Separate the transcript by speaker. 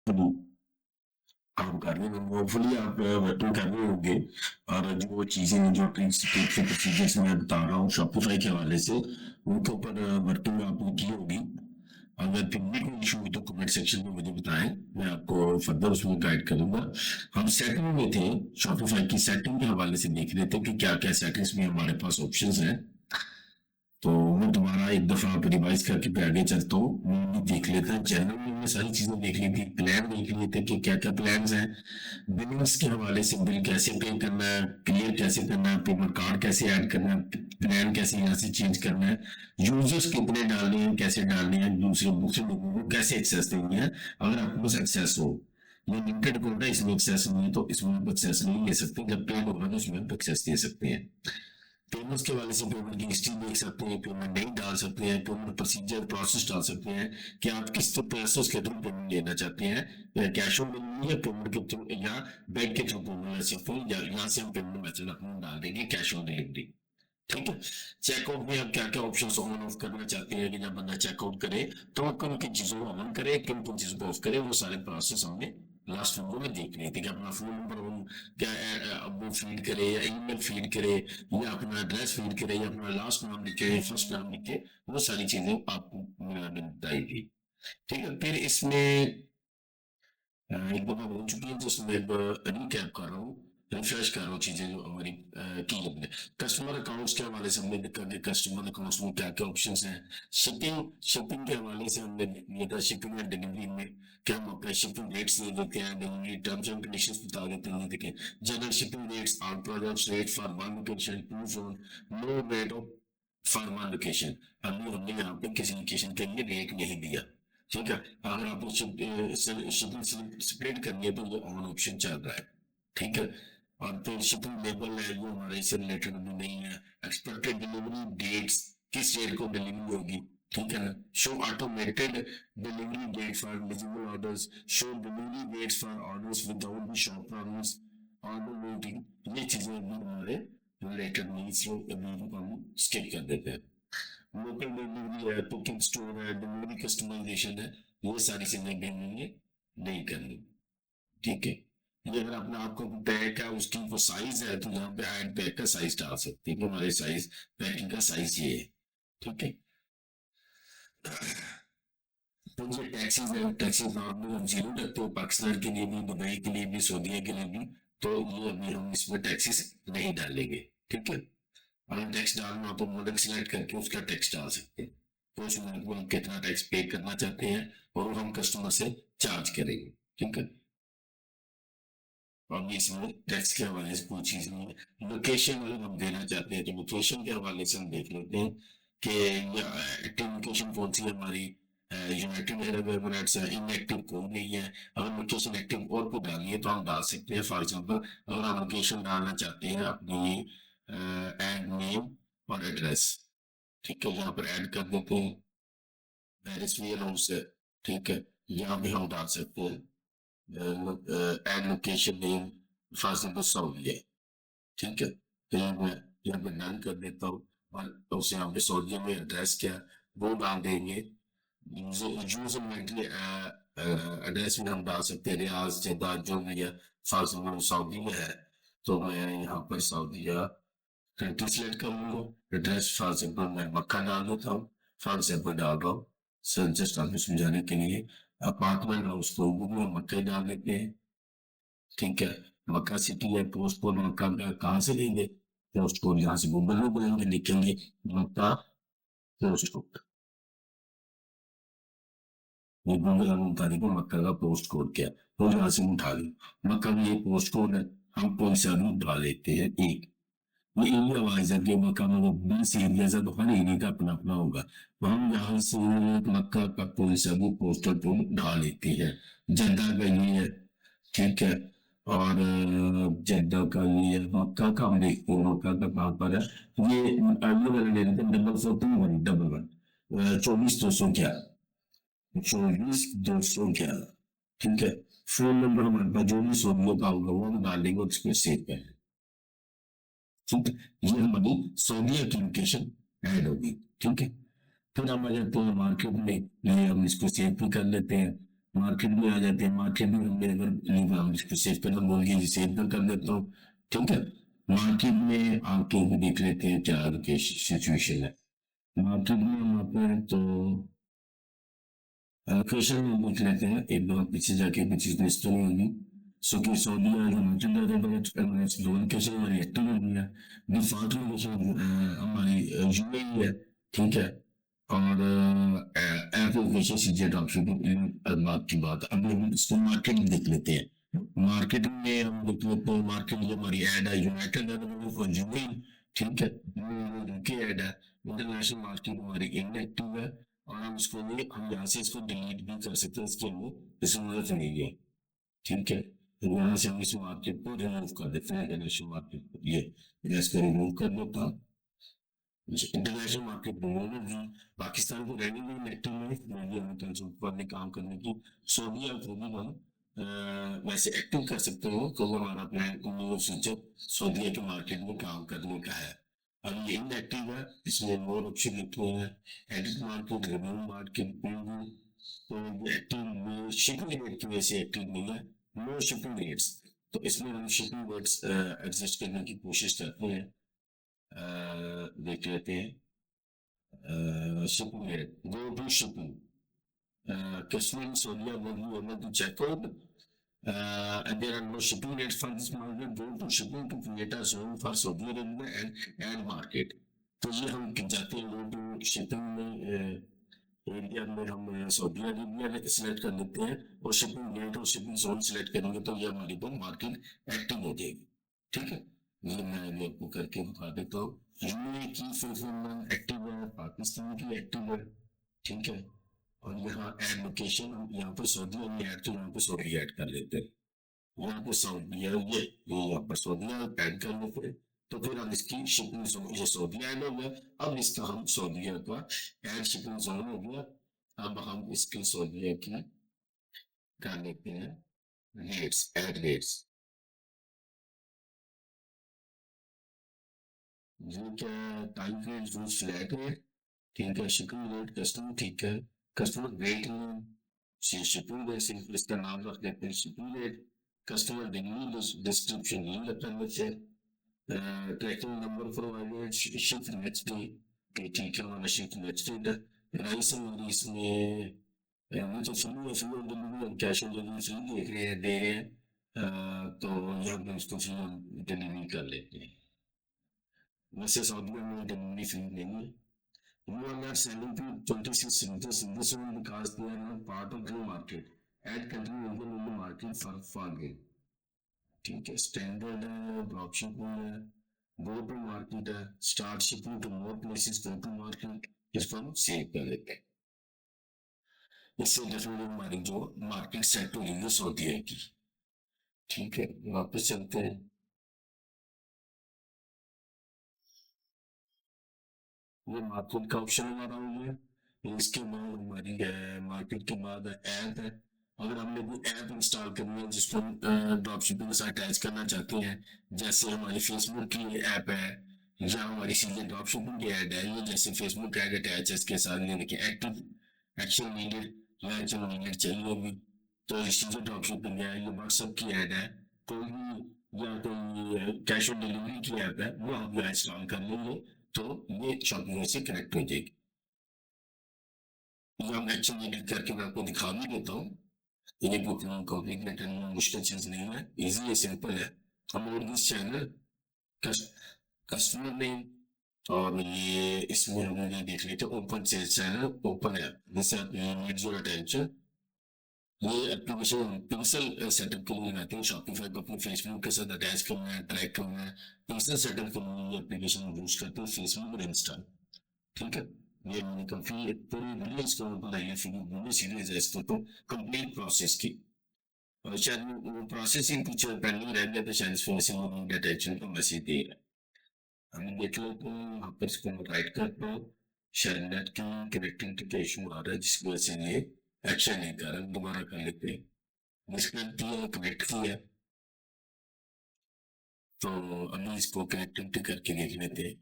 Speaker 1: शुरू काम कर रहे हैं, होपफुली आप वर्किंग कर रहे होंगे। और जो चीजें, जो ट्रिक्स टिप्स प्रोसीजर्स मैं बता रहा हूँ शॉपिफाई के हवाले से, उनके ऊपर वर्किंग आपने की होगी। अगर फिर भी कोई इशू हो तो कमेंट सेक्शन में मुझे बताएं, मैं आपको फर्दर उसमें गाइड करूंगा। हम सेटिंग में थे, शॉपिफाई की सेटिंग के हवाले से देख रहे थे कि क्या क्या सेटिंग्स में हमारे पास ऑप्शंस हैं। तो मैं दोबारा एक दफा आप रिवाइज करके पे आगे चलता हूँ, वो भी देख लेते हैं। जनरल में हमने सारी चीजें देख ली थी, प्लान देख लिए थे कि क्या क्या प्लान हैं। बिलिंग्स के हवाले से बिल कैसे पे करना है, क्लियर कैसे करना है, पेमेंट कार्ड कैसे ऐड करना है, प्लान कैसे यहाँ से चेंज करना है, यूजर्स कितने डालने हैं, कैसे डालने हैं, दूसरे दूसरे लोगों को कैसे एक्सेस देनी है। अगर आपके पास एक्सेस हो, ये लिमिटेड कोड है, इसमें एक्सेस नहीं है तो इसमें आप एक्सेस नहीं ले सकते। जब पेड होगा तो इसमें आप एक्सेस दे सकते हैं। पेमेंट्स के वाले से पेमेंट की हिस्ट्री देख सकते हैं, पेमेंट नहीं डाल सकते हैं, पेमेंट प्रोसीजर प्रोसेस डाल सकते हैं कि आप किस प्रोसेस के थ्रू पेमेंट लेना चाहते हैं, कैश ऑन डिलीवरी या पेमेंट के थ्रू या बैंक के थ्रू पेमेंट ले सकते हैं, या यहाँ से हम पेमेंट मेथड अपना डाल देंगे कैश ऑन डिलीवरी। ठीक है। चेकआउट में आप क्या क्या ऑप्शन ऑन ऑफ करना चाहते हैं कि जब बंदा चेकआउट करे तो किन किन चीजों को ऑन करे, किन किन चीजों को ऑफ करे, वो सारे प्रोसेस हमने लास्ट वीडियो में देख लिए थे कि अपना फोन नंबर क्या वो फीड करे या ईमेल फीड करे या अपना एड्रेस फीड करे या अपना लास्ट नाम लिखे फर्स्ट नाम लिखे, वो सारी चीजें आपको मैंने बताई थी। ठीक है। फिर इसमें एक दफा हो चुकी है, जिसमें रिकैप कर रहा हूँ, रिफ्रेश कर रहा हूँ चीजें जो हमारी की हमने। कस्टमर अकाउंट्स के हवाले से हमने देखा कि कस्टमर अकाउंट्स में क्या क्या ऑप्शंस हैं। शिपिंग शिपिंग के हवाले से हमने देख लिया था, शिपिंग एंड डिलीवरी में क्या हम अपने शिपिंग रेट्स दे देते हैं, डिलीवरी टर्म्स एंड कंडीशंस बता देते हैं। देखें, general shipping rates, all products rate for one location, to zone, no rate of for one location. अभी हमने यहाँ पे किसी लोकेशन के लिए रेट नहीं दिया। ठीक है। अगर आपको शिपिंग स्प्लिट करनी है तो ये ऑन ऑप्शन चल रहा है। ठीक है। और फिर शिपिंग लेबल है वो हमारे इससे रिलेटेड भी नहीं है। एक्सपेक्टेड डिलीवरी डेट्स, किस डेट को डिलीवरी होगी। ठीक है ना। Show automated delivery date for visible orders, show delivery dates for orders without the shop problems, order waiting, ये चीजें भी हमारे रिलेटेड नहीं, इसलिए अभी हम स्किप कर देते हैं। लोकल डिलीवरी है, कुकिंग स्टोर है, डिलीवरी कस्टमाइजेशन है, ये सारी चीजें भी हमने नहीं करनी। ठीक है। ये अगर अपना आपको पैक है उसकी वो साइज है तो यहाँ पे ऐड पैक का साइज डाल सकते हैं कि हमारे साइज पैकिंग का साइज ये है। ठीक है। तो जो टैक्सीज है, टैक्सीज नॉर्मली हम जीरो रखते हो, पाकिस्तान के लिए भी, दुबई के लिए भी, सऊदीया के लिए भी। तो ये अभी हम इसमें टैक्सीज नहीं डालेंगे। ठीक है। अगर टैक्स डालना हो तो मॉडल सिलेक्ट करके उसका टैक्स डाल सकते हैं, तो उसमें हम कितना टैक्स पे करना चाहते हैं और वो हम कस्टमर से चार्ज करेंगे। ठीक है। और इसमें टैक्स के हवाले से कोई चीज नहीं है। लोकेशन अगर हम देना चाहते हैं तो लोकेशन के हवाले से हम देख लेते हैं कि एक्टिव लोकेशन कौन सी है हमारी। यूनाइटेड अरब एमिरेट्स है, इनएक्टिव कोई नहीं है। अगर लोकेशन एक्टिव और को डालनी है तो हम डाल सकते हैं। फॉर एग्जांपल अगर हम लोकेशन डालना चाहते हैं अपनी एड नेम और एड्रेस, ठीक है, यहाँ पर ऐड कर देते हैं पेरिस वेयर हाउस है। ठीक है। यहाँ भी हम डाल सकते हैं add location name for example Saudi है। ठीक है। तो यहाँ पे डन कर देता हूँ और तो उसे यहाँ पे सऊदी में एड्रेस क्या वो डाल देंगे। यूजर मेंटली एड्रेस में हम डाल सकते हैं रियाज जद्दा जो भी है। फॉर एग्जांपल सऊदी में है तो मैं यहाँ पर सऊदी कंट्री सिलेक्ट करूंगा। एड्रेस फॉर एग्जांपल मैं मक्का डाल देता हूँ, फॉर एग्जांपल डाल रहा हूँ सर जस्ट आपको समझाने के लिए। अपार्टमेंट हाउस तो वो भी मक्का ही डाल देते हैं। ठीक है। मक्का सिटी है, पोस्ट कोड मक्का का कहाँ से लेंगे, पोस्ट कोड यहाँ से गूगल में बोलेंगे, लिखेंगे मक्का पोस्ट कोड, ये गूगल हमें बता देगा मक्का का पोस्ट कोड क्या है, तो यहाँ से उठा लो। मक्का में ये पोस्ट कोड है, हम कौन सा भी उठा लेते हैं एक। ये एरिया वाइज है कि मक्का में वो 20 एरिया है तो हर एरिया का अपना अपना होगा, तो हम यहाँ से मक्का का कोई सा भी पोस्टर कोड उठा लेते हैं। जद्दा का ये है। ठीक है। और जद्दा का ये है, मक्का का हम देखते हैं मक्का का कहाँ पर है। ये अर्ली वाले ले लेते हैं, 4421 11 24 211, 24 211। ठीक है। फोन नंबर हमारे पास जो भी सोनियो का होगा वो हम डाल देंगे उसमें सेव कर। ठीक है। ये हमारी सऊदीया की लोकेशन ऐड होगी। ठीक है। फिर हम आ जाते हैं मार्केट में, ये हम इसको सेव भी कर लेते हैं। मार्केट में आ जाते हैं। मार्केट में हमने अगर हम इसको सेव करना बोल के सेव कर देता हूँ, ठीक है। मार्केट में आके भी देख लेते हैं क्या आगे सिचुएशन है। मार्केट में हम आते हैं तो क्वेश्चन में पूछ लेते हैं, एक बार पीछे जाके कुछ चीज तो नहीं होगी। सो कि सऊदी यूनाइटेड अरब एमिरेट्स दोनों केसेस हमारी एक्टिव हो गई है। डिफॉल्ट लोकेशन हमारी यूएई है, ठीक है। और एप्लीकेशन सीजे ड्रॉपशिपिंग बात की बात, अब हम इसको मार्केट में देख लेते हैं। मार्केट में हम देख लेते हैं, मार्केट जो हमारी ऐड है यूनाइटेड अरब और यूएई, ठीक है। यूके ऐड है। इंटरनेशनल मार्केट हमारी इनएक्टिव है। और हम इसको भी हम यहाँ से इसको डिलीट भी कर सकते हैं, इसके लिए जरूरत नहीं है, ठीक है। तो यहाँ से हम इस मार्केट को रिमूव कर देते हैं, इंटरनेशनल मार्केट को, ये मैं इसको रिमूव कर देता हूँ। इंटरनेशनल मार्केट रिमूव होगी। पाकिस्तान को रहने में नेक्टर में भी हमें कंसल्ट वाले काम करने की सऊदी को भी हम वैसे एक्टिव कर सकते हो, तो हमारा प्लान फ्यूचर सऊदी के मार्केट में काम करने का है। अब ये इनएक्टिव है, इसमें मोर ऑप्शन लिखे हैं, edit market, review market, preview. तो ये एक्टिव शिपिंग रेट की वजह से एक्टिव नहीं है। नो शिपिंग रेट्स, तो इसमें हम शिपिंग रेट्स एडजस्ट करने की कोशिश करते हैं। देख लेते हैं shipping rate, go to shipping, customer Sonia will be able to check out. And there are no shipping rates for this market. Go to shipping to create a zone for Saudi Arabia and add market. तो ये हम जाते हैं, गो to shipping में area में हम Saudi Arabia select कर लेते हैं और शिपिंग रेट और शिपिंग जोन सिलेक्ट करेंगे तो ये हमारी वो मार्केट एक्टिव हो जाएगी, ठीक है। ये मैं अभी आपको करके बता देता हूँ। यूएई की फिर एक्टिव है, पाकिस्तान की एक्टिव है, ठीक है। और यहाँ ऐड लोकेशन हम यहाँ पर सऊदी में ऐड, तो यहाँ पे सऊदी ऐड कर लेते हैं। यहाँ पे सऊदी है, ये यहाँ पर सऊदी ऐड कर लेते हैं। तो फिर हम इसकी शिपिंग जोन, ये सऊदी ऐड हो गया। अब इसका हम सऊदी का ऐड शिपिंग जोन हो गया। अब हम इसकी सऊदी की कर लेते हैं रेट्स, ऐड रेट्स। ये क्या टाइम रेट जो फ्लैट है, ठीक है। शिपिंग रेट कस्टमर, ठीक है। कस्टमर रेट शिपिंग रेट से इसका नाम रख देते हैं shipping rate. Customer delivery description ये कर लेते हैं। Tracking number provided, shift next day, ठीक है। हमारा शिफ्ट नेक्स्ट डे प्राइस हमारी इसमें वो तो फ्री है, फ्री ऑन डिलीवरी, हम कैश ऑन डिलीवरी फ्री देख रहे हैं, दे रहे हैं। तो यहाँ पे इसको फ्री ऑन डिलीवरी कर लेते हैं। वैसे सऊदी में डिलीवरी फ्री नहीं है। You are not selling to 26 centers in this one because they are not part of the market. Add country engine in the market for farming. ठीक है, standard है, ड्रॉपशिपिंग है, गो टू मार्केट है, start shipping to more places, go to market, इसको हम save कर लेते हैं। इससे डेफिनेटली हमारी जो मार्केट सेट हो रही है सऊदी की, ठीक है। वापस चलते हैं। ये मार्केट का ऑप्शन हमारा हो गया। इसके बाद हमारी मार्केट के बाद ऐप है। अगर हमने कोई ऐप इंस्टॉल करनी है जिसको हम ड्रॉपशिपिंग के साथ अटैच करना चाहते हैं, जैसे हमारी फेसबुक की ऐप है या हमारी सीधे ड्रॉपशिपिंग की ऐड है, ये जैसे फेसबुक ऐड अटैच है इसके साथ, ये देखिए एक्टिव एक्शन नीडेड, या एक्शन नीडेड चाहिए होगी। तो सीधे ड्रॉपशिपिंग है, ये व्हाट्सएप की ऐड है, कोई भी या कोई कैश ऑन डिलीवरी की ऐप है, वो हम यहाँ इंस्टॉल कर लेंगे तो ये शॉपिंग से कनेक्ट हो जाएगी। ये हम एक्शन एडिट करके मैं आपको दिखा भी देता हूँ। ये बुकिंग कॉम्प्लिकेटेड मुश्किल चीज नहीं है, इजी है, सिंपल है। हम और दिस चैनल कस्टमर नेम, और ये इसमें हम ये देख लेते हैं ओपन सेल्स चैनल, ओपन है, जैसे नीड्स योर अटेंशन। ये एप्लीकेशन पिक्सल सेटअप के लिए आते हैं, शॉपिफाई को अपने फेसबुक के साथ अटैच करना है, ट्रैक करना है। पिक्सल सेटअप के लिए ये एप्लीकेशन यूज करते हैं फेसबुक और इंस्टा, ठीक है। ये मैंने काफी पूरी वीडियो इसको बनाई, फिर वीडियो सीरीज है इसको, तो कंप्लीट प्रोसेस की। और शायद प्रोसेसिंग कुछ पेंडिंग रह गया, तो शायद फिनिशिंग अटेंशन को मैसेज दे रहा है। हम देख लेते हैं वहाँ पर, इसको राइट करते हैं। शायद नेट की कनेक्टिविटी का इशू आ रहा है जिसकी वजह से ये एक्शन नहीं कर रहा, दोबारा कर लेते हैं। डिस्कनेक्ट किया, कनेक्ट किया, तो अभी इसको कनेक्टिविटी करके देख लेते हैं।